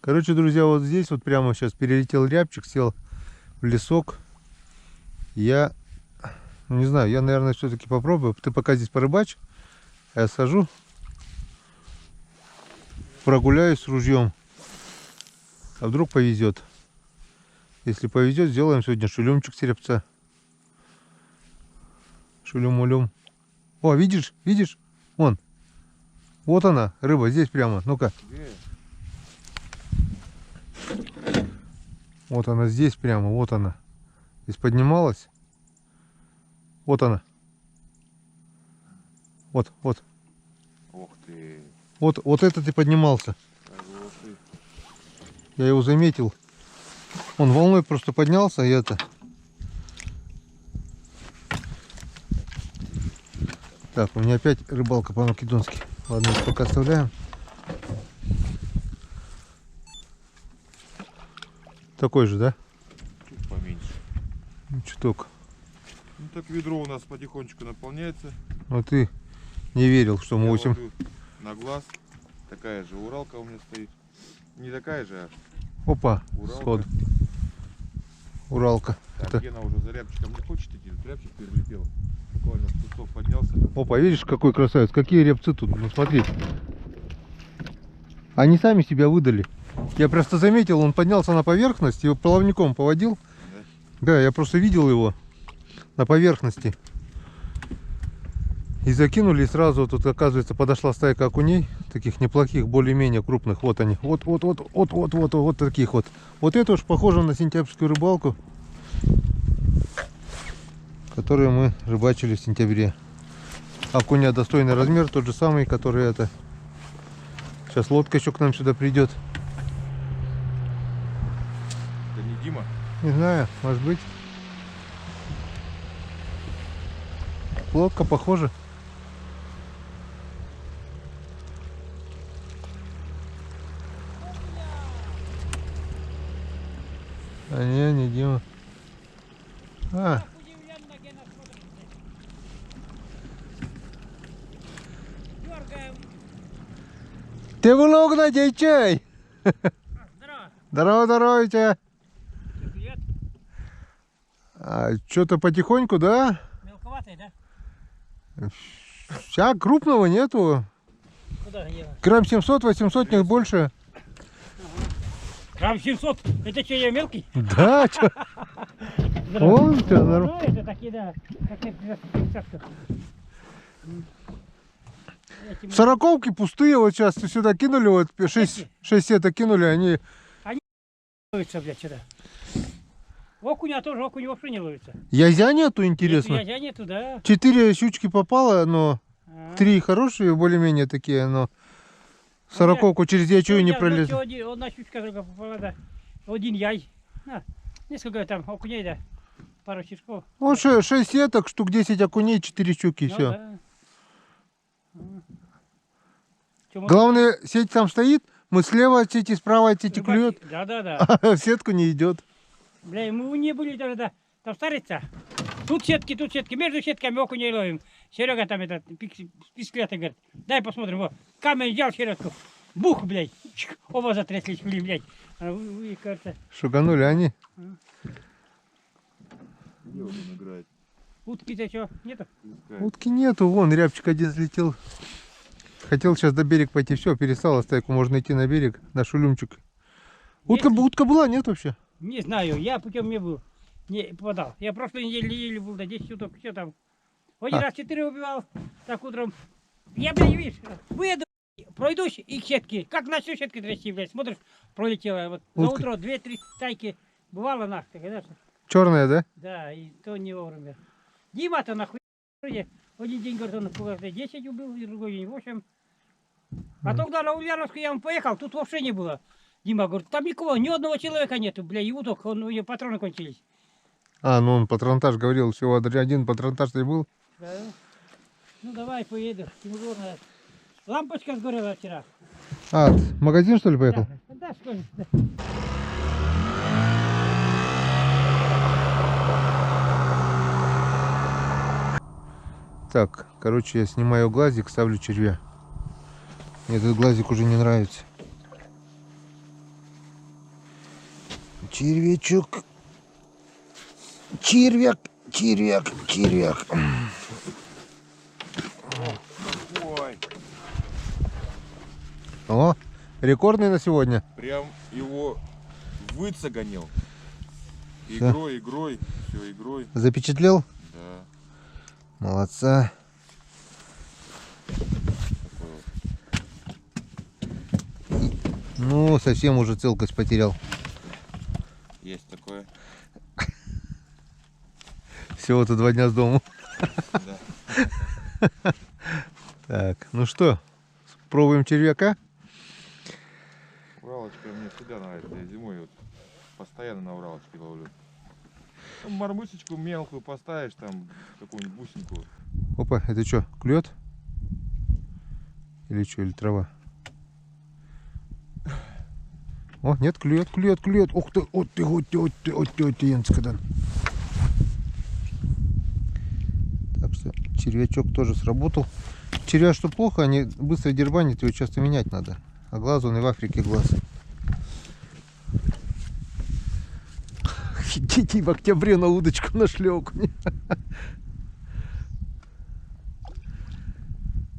Короче, друзья, вот здесь вот прямо сейчас перелетел рябчик, сел в лесок. Я, не знаю, я, наверное, все-таки попробую. Ты пока здесь порыбачь, а я схожу, прогуляюсь с ружьем. А вдруг повезет. Если повезет, сделаем сегодня шулюмчик серебца. Шулюм-улюм. О, видишь? Видишь? Вон. Вот она, рыба, здесь прямо. Ну-ка. Вот она здесь прямо, вот она. Здесь поднималась. Вот она. Вот, вот. Ух ты. Вот этот и поднимался. Хороший. Я его заметил. Он волной просто поднялся, и это. Так, у меня опять рыбалка по-македонски. Ладно, пока оставляем. Такой же, да? Чуть поменьше. Чуток. Ну так ведро у нас потихонечку наполняется. Но ты не верил, что мы Я 8. ложу на глаз. Такая же Уралка у меня стоит. Не такая же, а Опа, Уралка. сход. Уралка. Так, Это... Гена уже за рябчиком не хочет идти. Рябчик перелетел. Буквально с кустов поднялся. Опа, видишь, какой красавец. Какие рябцы тут. Ну смотри. Они сами себя выдали. Я просто заметил, он поднялся на поверхность, его плавником поводил. Да, я просто видел его на поверхности. И закинули, и сразу тут, оказывается, подошла стайка окуней. Таких неплохих, более-менее крупных. Вот они. Вот таких вот. Вот это уж похоже на сентябрьскую рыбалку, которую мы рыбачили в сентябре. Окуня достойный размер, тот же самый, который это. Сейчас лодка еще к нам сюда придет. Это не Дима? Не знаю, может быть. Лодка похожа. А не Дима. А. Ты влог на чай. Здорово, здорово, тебя. А, что-то потихоньку, да? Мелковатый, да? Сейчас крупного нету. Куда дело? Грамм 700-800, не больше. Грамм 700. Это что, я мелкий? Да, что? Вон у тебя нормально. Это такие, да. Сороковки пустые, вот сейчас сюда кинули, вот 6 сеток кинули, они... Ловится, блядь, сюда. Окуня тоже, окунь вообще не ловится. Язя нету, интересно. Язя нету, да. 4 щучки попало, но 3 хорошие, более-менее такие, но сороковку через ячую не пролез. Одна щучка только попала, да. Один яй. Несколько там окуней, да. Пару щучков. Вот 6 сеток, штук 10 окуней, 4 щуки, Ну, все. да. Главное, сеть там стоит, мы слева от сети, справа от сети клюет, Да. а в сетку не идет. Бля, мы не были даже, да. Там старится. Тут сетки. Между сетками окуней ловим. Серега там этот писклятый говорит, дай посмотрим. Вот. Камень взял середку. Бух, блядь. Оба затряслись, блядь. Вы, кажется. Шуганули они. Где он играет? Утки-то что, нету? Утки нету, вон рябчик один взлетел. Хотел сейчас до берега пойти, все, перестала стайку, можно идти на берег, на шулюмчик. Утка была, нет вообще? Не знаю, я путем не был. Не попадал. Я прошлой неделе еле был, да 10 уток, все там. Один раз 4 убивал, так утром. Я, блядь, видишь, выеду, пройдусь и к сетке. Как начну сетки трясти, блядь, смотришь, пролетела. Вот за утро 2-3 стайки бывало нахуй, конечно. Черная, да? Да, и то не вовремя. Дима-то нахуй. Один день, говорит, он 10 убил, и другой день 8. А тогда на Ульяновску я вам поехал, тут вообще не было. Дима говорит, там никого, ни одного человека нету, бля, и уток, у него патроны кончились. А, ну он патронтаж говорил, всего один патронтаж и был. Да. Ну давай, поеду. Лампочка сгорела вчера. А, в магазин что ли поехал? Да, что ли? Да. Так, короче, я снимаю глазик, ставлю червя. Мне этот глазик уже не нравится. Червячок. Червяк, червяк, червяк. Ой, О, рекордный на сегодня. прям его выцегонил. Всё. Игрой, все игрой. Запечатлел? Да, Молодца. такой вот. Ну, совсем уже целкость потерял. Есть такое. Всего-то 2 дня с дому. Да. Так, ну что, пробуем червяка? Уралочка мне всегда нравится. Я зимой вот постоянно на Уралочке ловлю. Ну, мормышечку мелкую поставишь, там какую-нибудь бусинку. Опа, это что, клюет? Или что, или трава? О, нет, клюет, клюет, клюет. Ух ты, вот ты, вот ты, вот ты, вот ты, вот ты, Янцкадан. Так что червячок тоже сработал. Червя что плохо, они быстро дербанят, его часто менять надо. А глаз он и в Африке глаз. Дети в октябре на удочку нашли окунь.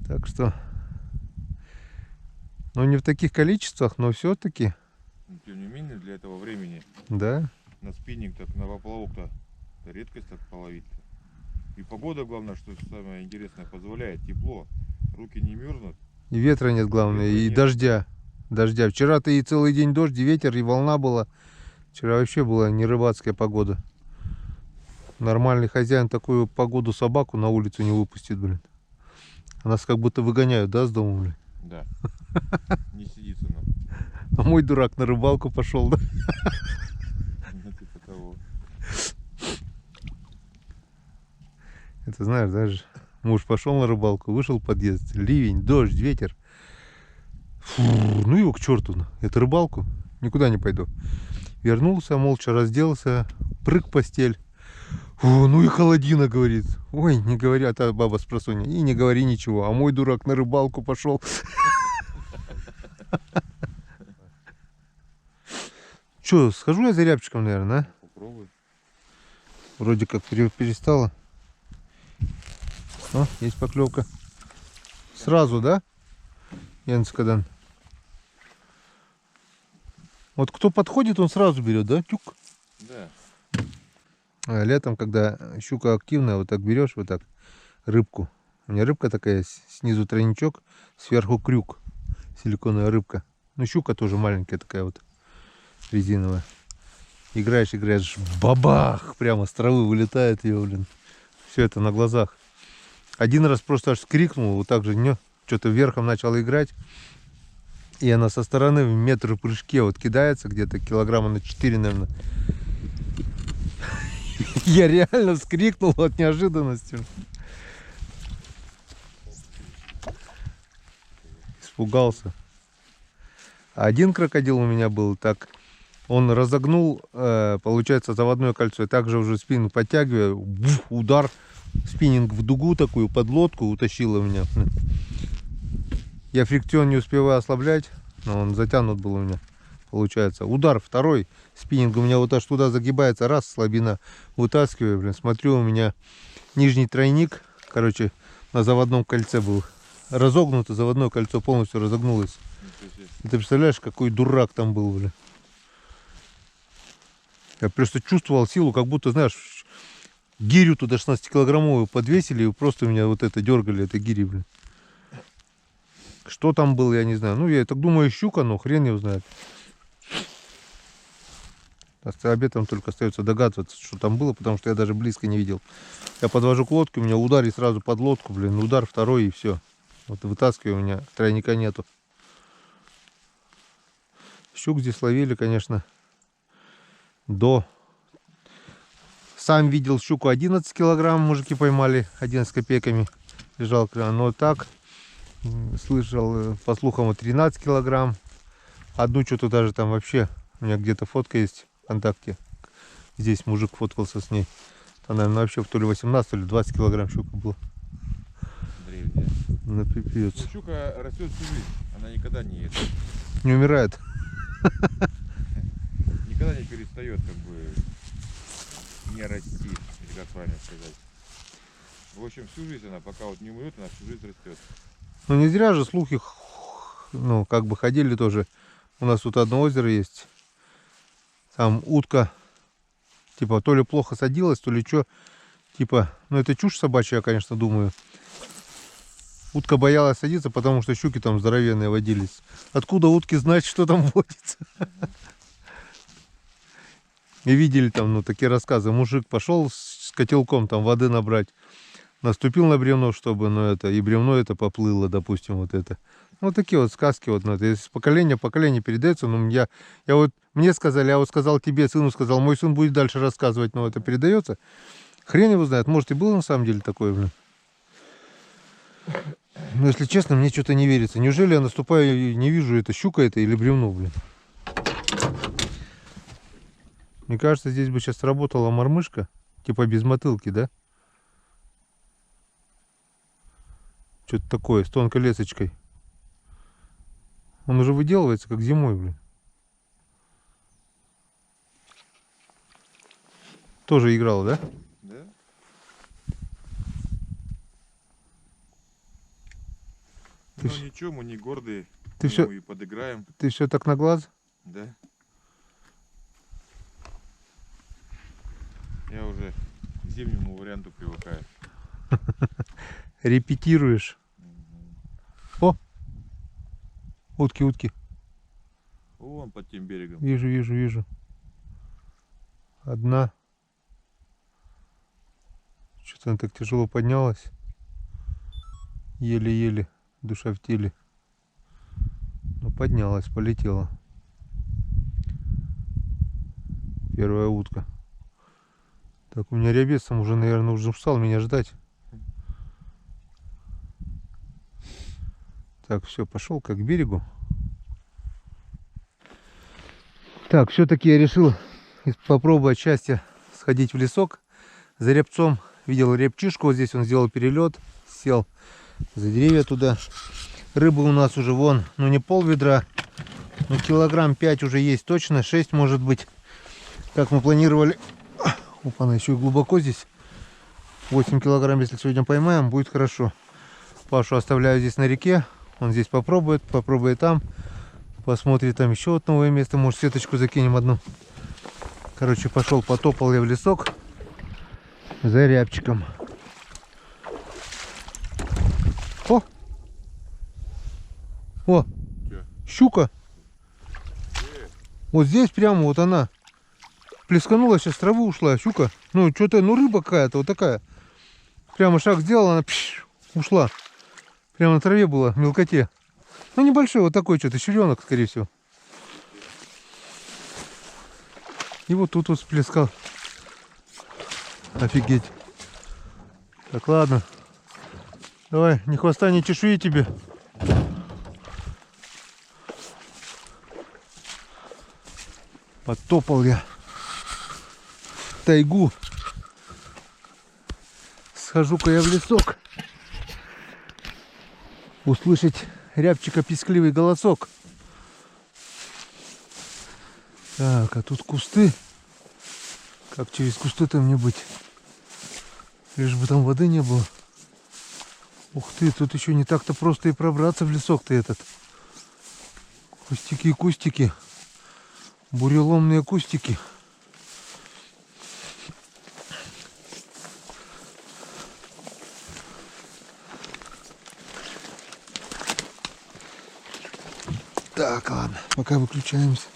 Так что, ну не в таких количествах, но все-таки, Но, тем не менее, для этого времени да. на спиннинг, так на поплавок-то редкость так половить-то. И погода, главное, что самое интересное, позволяет. Тепло, руки не мерзнут. И ветра нет, главное, Ветра и нет. дождя. Дождя. Вчера-то и целый день дождь, и ветер, и волна была. Вчера вообще была не рыбацкая погода. Нормальный хозяин такую погоду собаку на улицу не выпустит, блин. А нас как будто выгоняют, да, с дома, блин. Да. Не сидится нам. А мой дурак на рыбалку пошел, да. Ну, типа того. Это знаешь, даже муж пошел на рыбалку, вышел в подъезд, ливень, дождь, ветер. Фу, ну его к черту, это рыбалку, никуда не пойду. Вернулся, молча разделся, прыг в постель. Фу, ну и холодина, говорит. Ой, не говори, а та баба с просонья, и не говори ничего. А мой дурак на рыбалку пошел. Че, схожу я за рябчиком, наверное, а? Попробуй. Вроде как перестала. О, есть поклевка. Сразу, да? Янцкадан. Вот кто подходит, он сразу берет, да? Тюк. Да. А летом, когда щука активная, вот так берешь, вот так, рыбку. У меня рыбка такая есть, снизу тройничок, сверху крюк, силиконовая рыбка. Ну, щука тоже маленькая такая вот, резиновая. Играешь, играешь, бабах, прямо с травы вылетает ее, блин. Все это на глазах. Один раз просто аж скрикнул, вот так же, что-то верхом начал играть. И она со стороны в метр в прыжке вот кидается, где-то килограмма на 4, наверное. Я реально вскрикнул от неожиданности. Испугался. А один крокодил у меня был так. Он разогнул, получается, заводное кольцо. И также уже спиннинг подтягивая, удар, спиннинг в дугу такую, под лодку утащило меня. Я фрикцион не успеваю ослаблять, но он затянут был у меня. Получается, удар второй, спиннинг у меня вот аж туда загибается, раз, слабина, вытаскиваю, блин, смотрю, у меня нижний тройник, короче, на заводном кольце был разогнуто, заводное кольцо полностью разогнулось. И ты представляешь, какой дурак там был, блин. Я просто чувствовал силу, как будто, знаешь, гирю туда 16-килограммовую подвесили, и просто меня вот это дергали, это гири, блин. Что там было, я не знаю. Ну, я так думаю, щука, но хрен его знает. Об этом только остается догадываться, что там было, потому что я даже близко не видел. Я подвожу к лодке, у меня удар и сразу под лодку, блин, удар второй и все. Вот вытаскиваю, у меня тройника нету. Щук здесь ловили, конечно, до... Сам видел щуку 11 килограмм, мужики поймали, 11 копейками лежал, но так, слышал, по слухам, 13 килограмм. Одну что-то даже там вообще, у меня где-то фотка есть ВКонтакте. Здесь мужик фоткался с ней. Там, наверное, вообще то ли 18, то ли 20 килограмм щука была. Древняя. На пипец. Ну, щука растет всю жизнь. Она никогда не Не умирает. никогда не перестает как бы не расти, или как правильно сказать. В общем, всю жизнь она, пока вот не умрет, она всю жизнь растет. Ну не зря же слухи, ну, как бы ходили тоже. У нас тут одно озеро есть. Там утка, типа, то ли плохо садилась, то ли что. Типа, ну это чушь собачья, я, конечно, думаю. Утка боялась садиться, потому что щуки там здоровенные водились. Откуда утки знать, что там водится? И видели там, ну, такие рассказы. Мужик пошел с котелком там воды набрать. Наступил на бревно, чтобы, ну, это, и бревно это поплыло, допустим, вот это. Вот такие вот сказки, вот, ну, это из поколения в поколение передается. Ну, я вот, мне сказали, я вот сказал тебе, сыну сказал, мой сын будет дальше рассказывать, но это передается. Хрен его знает, может и было на самом деле такое, блин. Но если честно, мне что-то не верится. Неужели я наступаю и не вижу, это щука это или бревно, блин. Мне кажется, здесь бы сейчас работала мормышка, типа без мотылки, да? Что-то такое, с тонкой лесочкой. Он уже выделывается, как зимой, блин. Тоже играл, да? Да? Ты Ну вс- ничего, мы не гордые. ты Мы всё- ему и подыграем. Ты все так на глаз? Да. Я уже к зимнему варианту привыкаю. Репетируешь. О! Утки, утки. Вон под тем берегом. Вижу, вижу, вижу. Одна. Что-то она так тяжело поднялась. Еле-еле. Душа в теле. Ну, поднялась, полетела. Первая утка. Так, у меня рябец там уже, наверное, уже устал меня ждать. Так, все, пошел как к берегу. Так, все-таки я решил попробовать счастье сходить в лесок за рябцом. Видел рябчишку, вот здесь он сделал перелет, сел за деревья туда. Рыбы у нас уже вон, ну не пол ведра, но килограмм 5 уже есть точно, 6 может быть. Как мы планировали. Опа, она еще и глубоко здесь. 8 килограмм, если сегодня поймаем, будет хорошо. Пашу оставляю здесь на реке. Он здесь попробует там. Посмотрит там еще вот новое место. Может, сеточку закинем одну. Короче, пошел, потопал я в лесок за рябчиком. О! О! Чё? Щука! Вот здесь прямо вот она. Плесканула, сейчас с травы ушла. Щука. Ну, что-то, ну, рыба какая-то вот такая. Прямо шаг сделала, она ушла. Прямо на траве была, в мелкоте. Ну, небольшой, вот такой что-то, щуренок, скорее всего. И вот тут вот всплескал. Офигеть. Так, ладно. Давай, ни хвоста, ни чешуи тебе. Потопал я в тайгу. Схожу-ка я в лесок. Услышать рябчика пискливый голосок. Так, а тут кусты. Как через кусты-то мне быть? Лишь бы там воды не было. Ух ты, тут еще не так-то просто и пробраться в лесок-то этот. Кустики и кустики. Буреломные кустики. Так, ладно, пока выключаемся.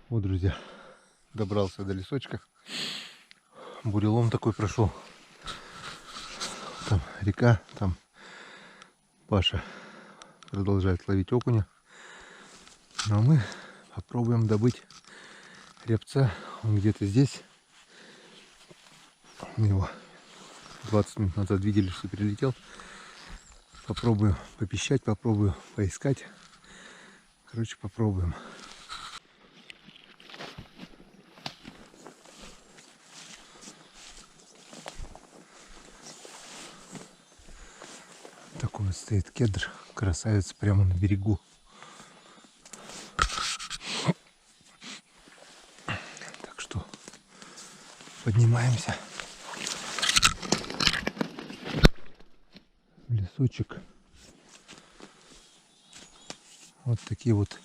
Вот, друзья, добрался до лесочка. Бурелом такой прошел. Там река, там Паша продолжает ловить окуня. Ну а мы попробуем добыть рябца. Он где-то здесь. Мы его 20 минут назад видели, что прилетел. Попробую попищать, попробую поискать. Короче, попробуем. стоит кедр, красавец, прямо на берегу. Так что поднимаемся в лесочек. Вот такие вот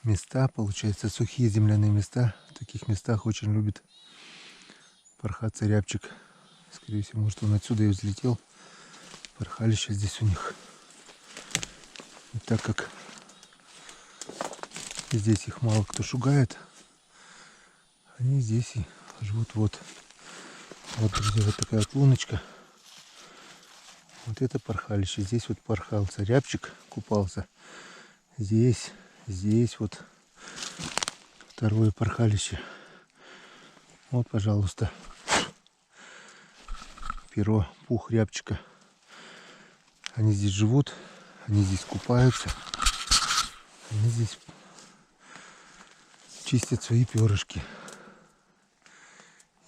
места, получается, сухие земляные места. В таких местах очень любит порхаться рябчик. Скорее всего, может, он отсюда и взлетел. Порхалище здесь у них. И так как здесь их мало кто шугает, они здесь и живут. Вот, друзья, вот такая вот луночка. Вот это порхалище. Здесь вот порхался рябчик, купался. Здесь вот второе порхалище. Вот, пожалуйста, перо, пух рябчика. Они здесь живут, они здесь купаются, они здесь чистят свои перышки.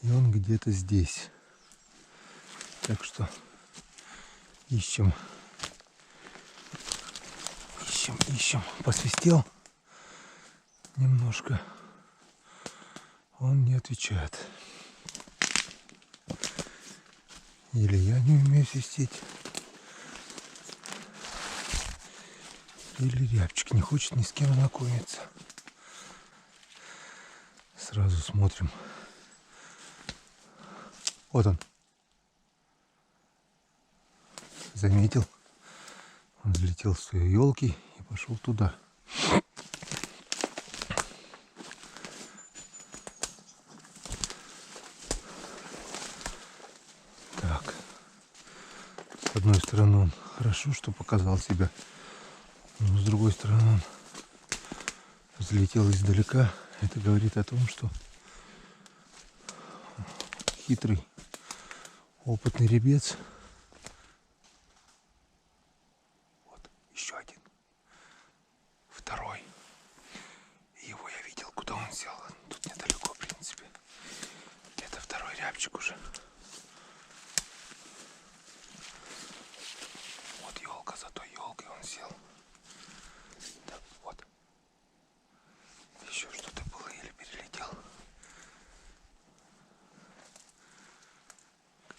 И он где-то здесь. Так что ищем. Посвистел немножко. Он не отвечает. Или я не умею свистеть, или рябчик не хочет ни с кем знакомиться. Сразу смотрим. Вот он. Заметил. Он взлетел с своей елки и пошел туда. Так. С одной стороны он хорошо, что показал себя. Но с другой стороны он взлетел издалека. Это говорит о том, что хитрый, опытный ребец. Вот еще один. Второй. Его я видел, куда он сел. Тут недалеко, в принципе. Это второй рябчик уже. Вот елка, за той елкой он сел. Так, вот. Еще что-то было или перелетел.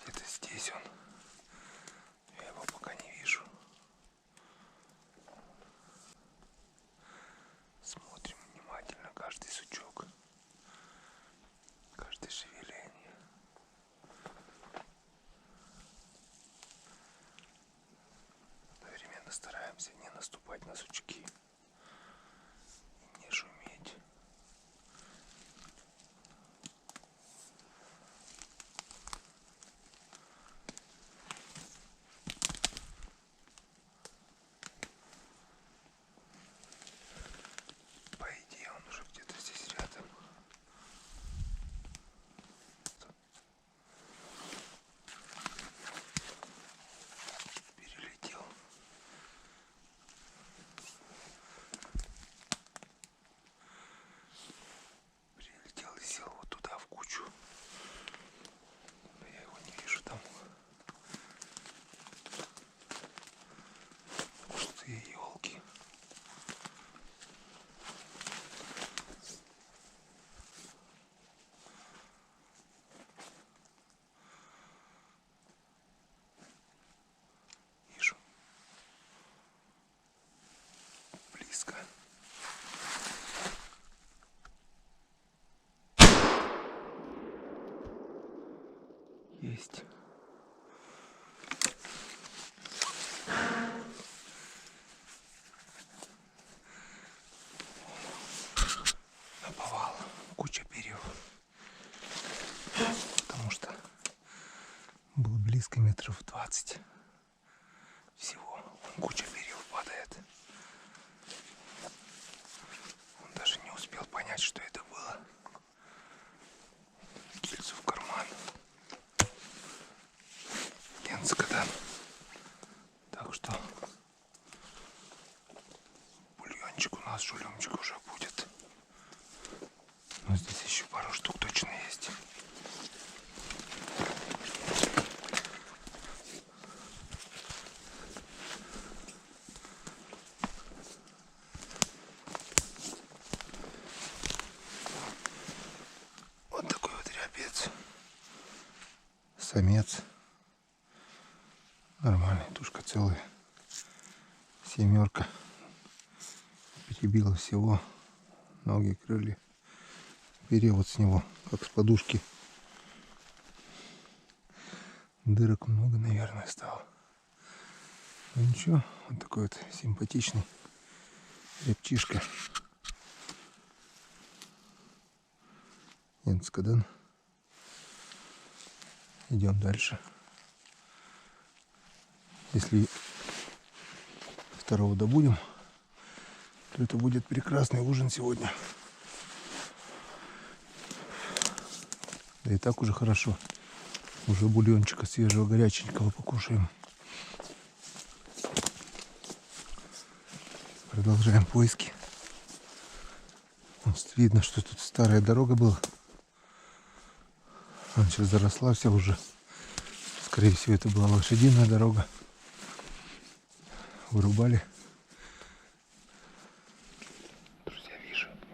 Где-то здесь он. Я его пока не вижу. Смотрим внимательно каждый сучок, каждое шевеление. Одновременно стараемся не наступать на сучки, не шуметь. По идее, он уже где-то здесь рядом. Перелетел. Прилетел и сел вот туда в кучу. Но я его не вижу там. Пустые елки. Вижу. Близко. Есть. Наповал. Куча перьев. Потому что был близко метров 20. Всего. Куча перьев падает. Он даже не успел понять, что это было. Гильзу в карман. Генскодан. Так что бульончик у нас, жулемчик уже будет. Но здесь еще пару штук точно есть. Самец. Нормальная тушка целая. 7. Перебила всего. Ноги, крылья. Перевод с него, как с подушки. Дырок много, наверное, стало. Ну ничего, вот такой вот симпатичный рябчишка. Энскадан. Идем дальше. Если второго добудем, то это будет прекрасный ужин сегодня. Да и так уже хорошо. Уже бульончика свежего, горяченького покушаем. Продолжаем поиски. Вот видно, что тут старая дорога была. Она сейчас заросла вся уже. Скорее всего, это была лошадиная дорога. Вырубали. Друзья,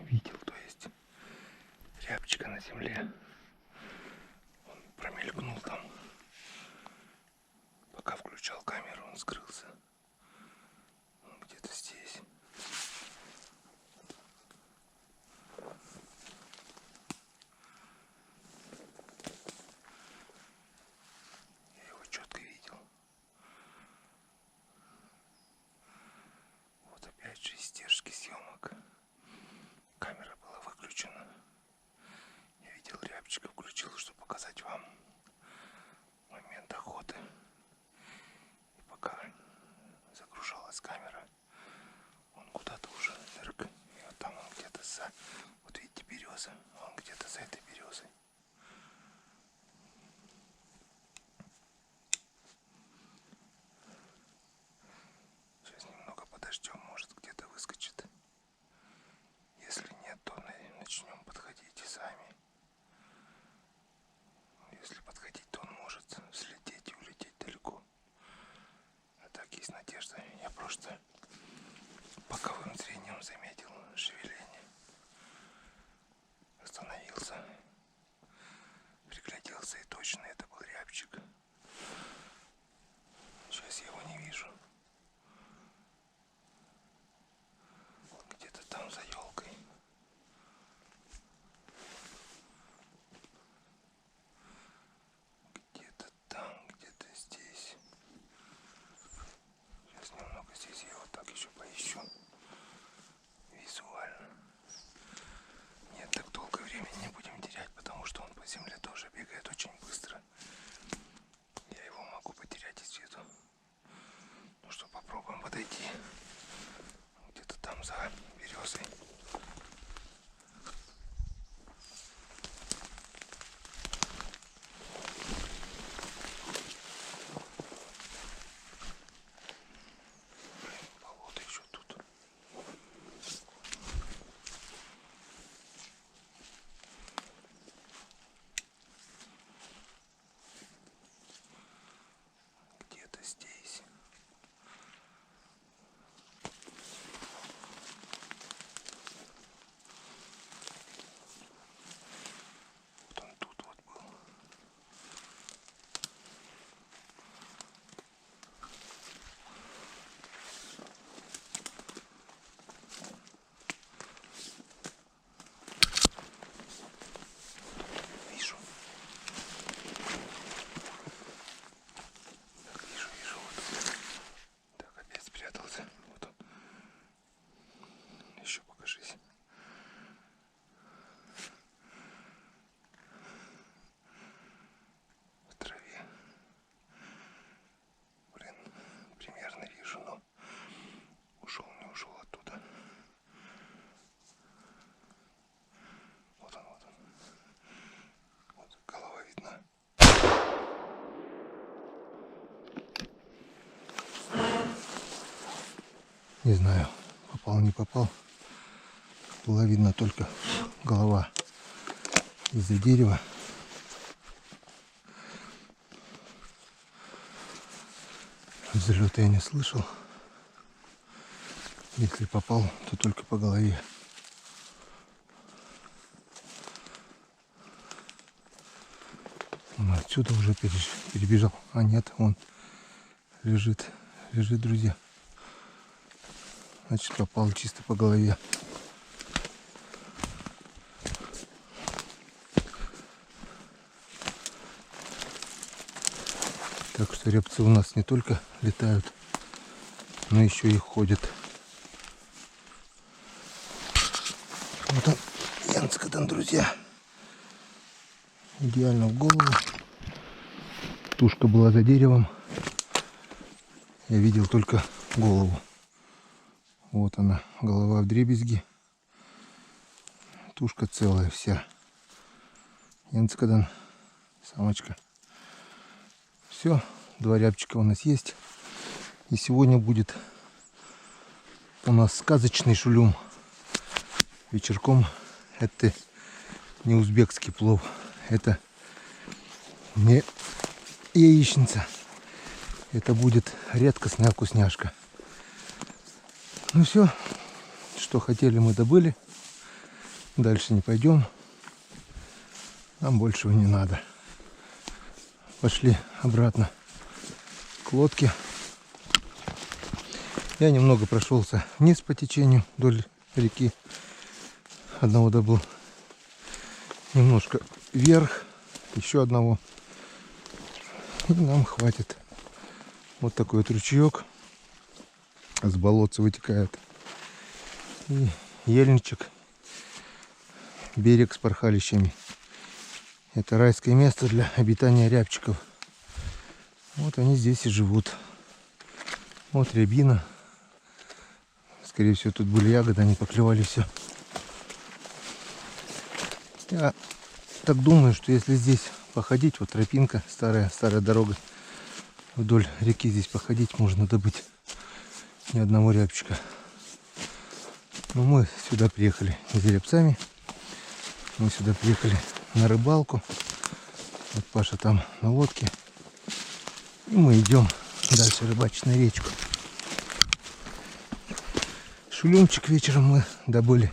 видел, то есть рябчика на земле. Он промелькнул там. Пока включал камеру, он скрылся. Он где-то здесь. Я его четко видел. Вот опять же издержки съемок. Камера была выключена. Я видел рябчика, включил, чтобы показать вам момент охоты. И пока загружалась камера, он куда-то уже нырк. И вот там он где-то за... Вот видите, береза. Он где-то за этой березой. Сейчас немного подождем, может где-то выскочит. Если нет, то начнем подходить и сами. Если подходить, то он может взлететь и улететь далеко. А так есть надежда. Я просто боковым зрением заметил шевеление. Остановился. Пригляделся, и точно это был рябчик. Сейчас я его не вижу. Где-то там за елкой. Где-то там, где-то здесь. Сейчас немного здесь я вот так еще поищу. Визуально. Нет, так долго времени не будем терять, потому что он по земле тоже бегает очень быстро. Я его могу потерять из виду. Ну что, попробуем подойти. Где-то там за березой. Блин, болото еще тут. Где-то здесь. Вот он тут вот был. Вижу. Так, вижу, вот. Так, опять спрятался. Вот он. Еще покажись. В траве. Блин, примерно вижу, но ушел, не ушел оттуда. Вот он, вот он. Вот голова видна. Не знаю, попал, не попал. Была видна только голова из-за дерева. Взлета я не слышал. Если попал, то только по голове. Он отсюда уже перебежал. А нет, он лежит, друзья. Значит, попал чисто по голове. Так что рябцы у нас не только летают, но еще и ходят. Вот он, Янскадан, друзья. Идеально в голову. Тушка была за деревом. Я видел только голову. Вот она, голова вдребезги. Тушка целая вся. Янскадан, самочка. Все, 2 рябчика у нас есть. И сегодня будет у нас сказочный шулюм. Вечерком это не узбекский плов. Это не яичница. Это будет редкостная вкусняшка. Ну все, что хотели, мы добыли. Дальше не пойдем. Нам большего не надо. Пошли обратно к лодке. Я немного прошелся вниз по течению вдоль реки. Одного добыл. Немножко вверх. Еще одного. И нам хватит. Вот такой вот ручеек. С болотца вытекает. И ельничек. Берег с порхалищами. Это райское место для обитания рябчиков. Вот они здесь и живут. Вот рябина. Скорее всего, тут были ягоды, они поклевали все. Я так думаю, что если здесь походить, вот тропинка, старая дорога, вдоль реки здесь походить, можно добыть ни одного рябчика. Но мы сюда приехали не за рябцами. Мы сюда приехали на рыбалку. Вот Паша там на лодке. И мы идем дальше рыбачить на речку. Шулюмчик вечером мы добыли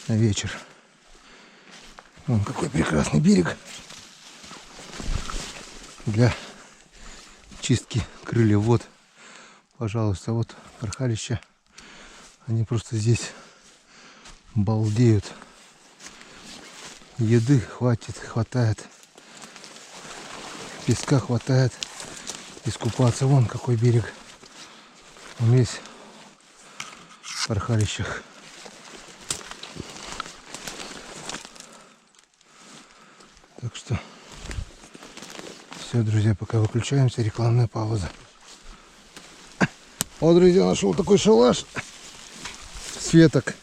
на вечер. Вон какой прекрасный берег для чистки крыльев. Вот, пожалуйста, вот порхалища. Они просто здесь балдеют. Еды хватает. Песка хватает. Искупаться. Вон какой берег. Он весь в порхалищах. Так что все, друзья, пока выключаемся, рекламная пауза. Вот, друзья, нашел такой шалаш с веток.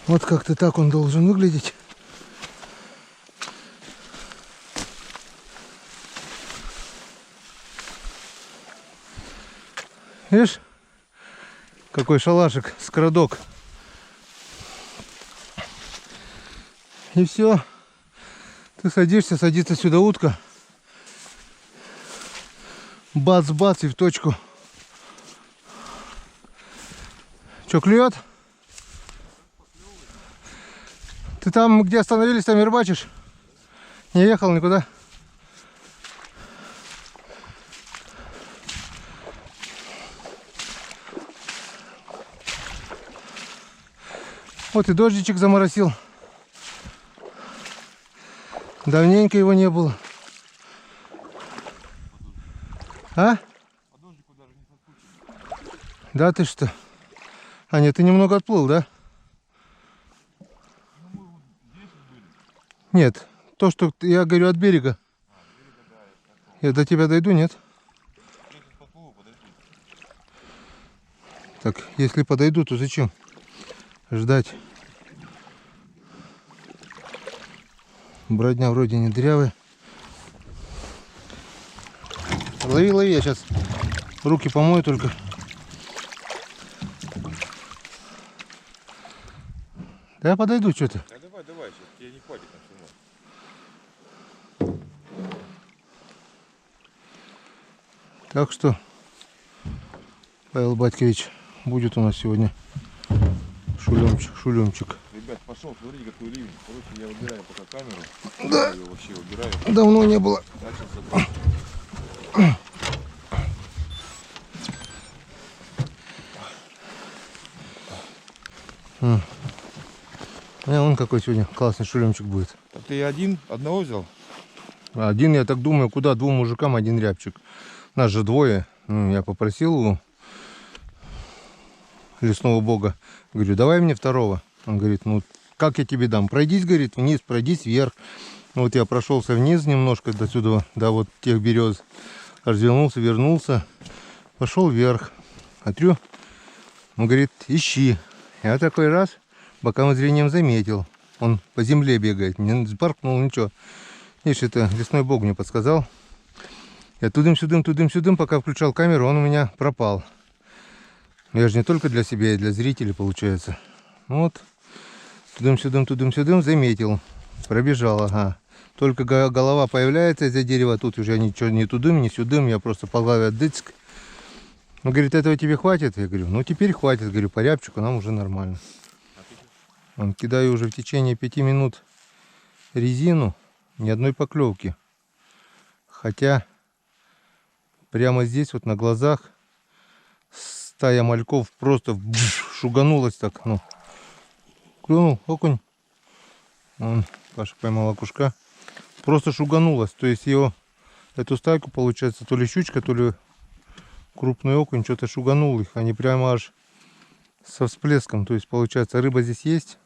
Вот как-то так он должен выглядеть. Видишь, какой шалашик, скрадок. И все. Ты садишься, садится сюда утка. Бац-бац и в точку. Че, клюет? Ты там, где остановились, там и рыбачишь? Не ехал никуда? Вот и дождичек заморосил. Давненько его не было. А? Да ты что? А нет, ты немного отплыл, да? Нет, то, что я говорю от берега. Я до тебя дойду, нет? Так, если подойду, то зачем ждать? Бродня вроде не дырявая. Лови, лови, я сейчас руки помою только. Да я подойду, что ты. Да давай, сейчас тебе не хватит на всю ночь. Так что, Павел Батькович, будет у нас сегодня шулемчик. Ребят, пошел, смотрите, какой ливень. Короче, я убираю пока камеру. Да. Я ее вообще убираю. Давно не было. Начался дождь. Он какой сегодня классный шулемчик будет. А ты одного взял? Один, я так думаю, куда двум мужикам один рябчик. Нас же двое. Ну, я попросил у лесного бога. Говорю, давай мне второго. Он говорит, ну как я тебе дам? Пройдись, говорит, вниз, пройдись вверх. Вот я прошелся вниз немножко до сюда, до вот тех берез. Развернулся, вернулся. Пошел вверх. Смотрю, он говорит, ищи. Я такой раз боковым зрением заметил. Он по земле бегает. Не сбаркнул, ничего. Видишь, это лесной бог мне подсказал. Я тудым-сюдым, пока включал камеру, он у меня пропал. Я же не только для себя, и для зрителей, получается. Вот. Тудым-сюдым, заметил. Пробежал, ага. Только голова появляется из-за дерева, тут уже ничего не тудым, не сюдым, я просто по голове дыцк. Он говорит, этого тебе хватит? Я говорю, ну теперь хватит, говорю, по рябчику нам уже нормально. Он кидаю уже в течение 5 минут резину, ни одной поклевки. Хотя прямо здесь вот на глазах стая мальков просто шуганулась так, ну. Клюнул окунь. Вон, Паша поймал окушка. Просто шуганулась. То есть его, эту стайку, получается, то ли щучка, то ли крупный окунь, что-то шуганул их. Они прямо аж со всплеском. То есть, получается, рыба здесь есть.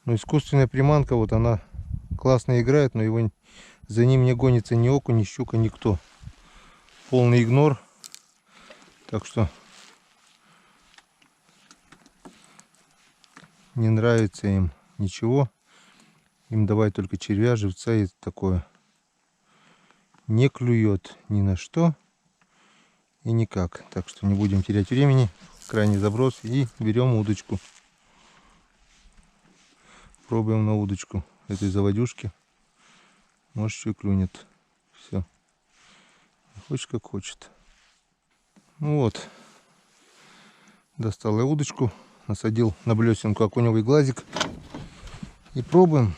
Но искусственная приманка, вот она классно играет, но его за ним не гонится ни окунь, ни щука, никто. Полный игнор. Так что не нравится им ничего. Им давай только червя, живца и такое. Не клюет ни на что и никак. Так что не будем терять времени. Крайний заброс и берем удочку. Пробуем на удочку этой заводюшки. Может, что и клюнет. Все. Хочет как хочет. Ну вот. Достал я удочку. Насадил на блесенку окуневый глазик. И пробуем.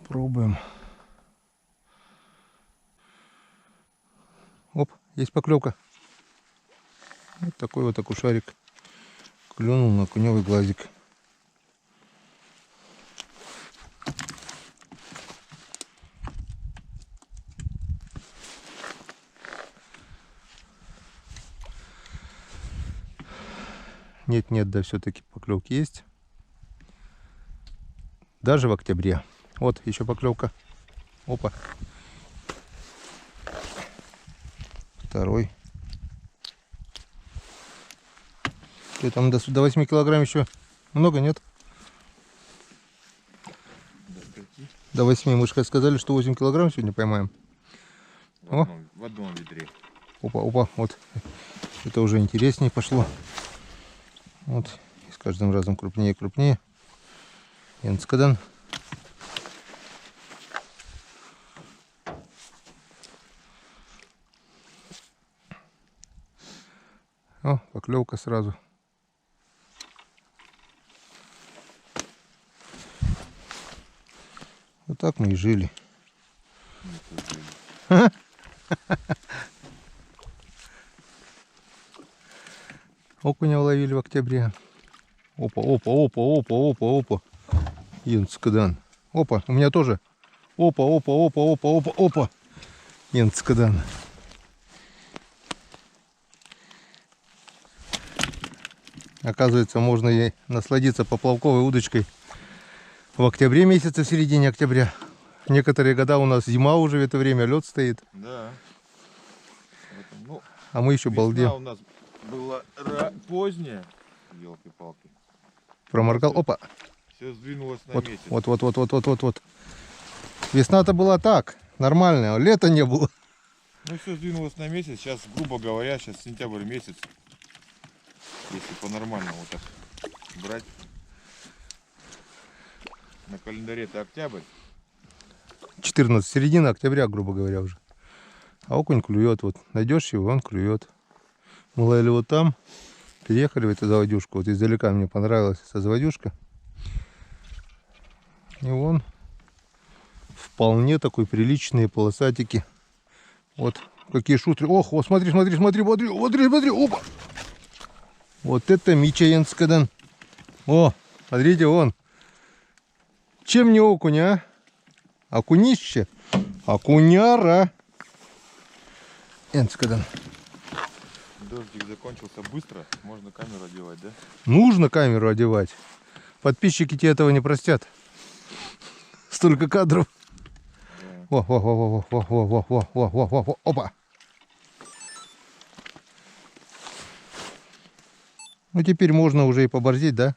Пробуем. Оп, есть поклевка. Вот такой вот окушарик. Клюнул на окуневый глазик. Нет, да, все-таки поклевки есть. Даже в октябре. Вот, еще поклевка. Опа. Второй. Что там до 8 килограмм еще? Много, нет? До 8. Мы же сказали, что 8 килограмм сегодня поймаем. В одном ведре. Опа. Вот. Это уже интереснее пошло. Вот. И с каждым разом крупнее и крупнее. Янцкадан. О, поклевка сразу. Вот так мы и жили. Окуня ловили в октябре. Опа. Янцкадан. Опа, у меня тоже. Опа. Янцкадан. Оказывается, можно и насладиться поплавковой удочкой в октябре месяце, в середине октября. Некоторые года у нас зима уже в это время, лед стоит. Да. Ну, а мы еще балдеем. у нас была поздняя. Елки-палки. Проморгал. Опа. Все сдвинулось на Вот, месяц. вот. Весна-то была так, нормальная, а лета не было. Ну все сдвинулось на месяц. Сейчас, грубо говоря, сейчас сентябрь месяц. Если по-нормальному так брать. На календаре-то октябрь. 14, середина октября, грубо говоря, уже. А окунь клюет. Вот найдешь его, он клюет. Мы ловили вот там, переехали в эту заводюшку. Вот издалека мне понравилась эта заводюшка. И вон вполне такой приличные полосатики. Вот какие шустрые. Ох, вот смотри, смотри, смотри, смотри, смотри, смотри, опа. Вот это Мича Янскадан. О, смотрите, вон. Чем не окунь, а? Окунище. Окуняра. Янскадан. Дождик закончился быстро. Можно камеру одевать, да? Нужно камеру одевать. Подписчики тебе этого не простят. Столько кадров. Да. Во, опа. Ну теперь можно уже и поборзеть, да?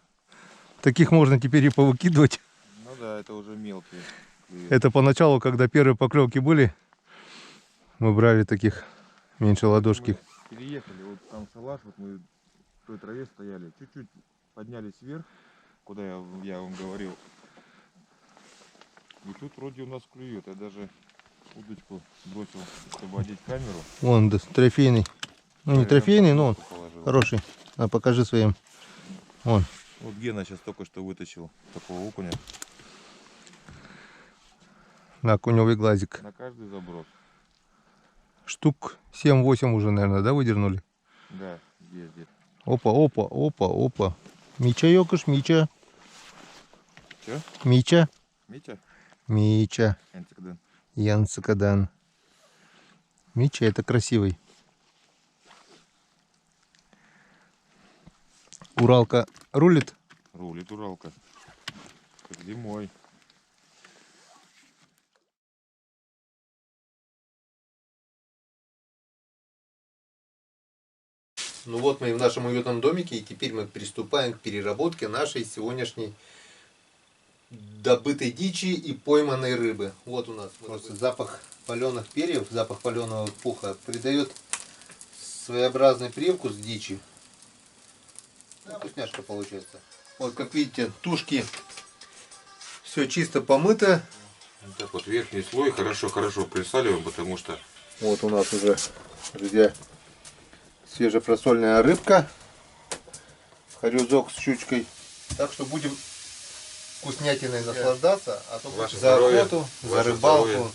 Таких можно теперь и повыкидывать. Ну да, это уже мелкие. Это поначалу, когда первые поклевки были, мы брали таких меньше ладошки. Мы переехали, вот там салаш, вот мы в той траве стояли, чуть-чуть поднялись вверх, куда я вам говорил. И тут вроде у нас клюет. Я даже удочку бросил, чтобы одеть камеру. Вон, да, трофейный. Ну не Я трофейный, но он положил. хороший. А покажи своим. Вон. Вот Гена сейчас только что вытащил такого окуня На окуневый глазик. на каждый заброс. Штук 7-8 уже, наверное, да, выдернули? Да, здесь. Опа, опа, опа, опа. Мича, Йокуш, Мича. Че? Мича. Митя? Мича. Антикден. Янцикадан. Мича это красивый. Уралка рулит. Рулит Уралка. Как зимой. Ну вот мы в нашем уютном домике, и теперь мы приступаем к переработке нашей сегодняшней добытой дичи и пойманной рыбы. Вот у нас просто запах паленых перьев, запах паленого пуха придает своеобразный привкус дичи. Ну, вкусняшка получается. Вот как видите, тушки все чисто помыто. Вот так вот верхний слой хорошо присаливаем, потому что Вот у нас уже, друзья, свежепросольная рыбка, хорюзок с щучкой. Так что будем вкуснятиной наслаждаться, а то Ваше за здоровье. охоту, за Ваше рыбалку здоровье.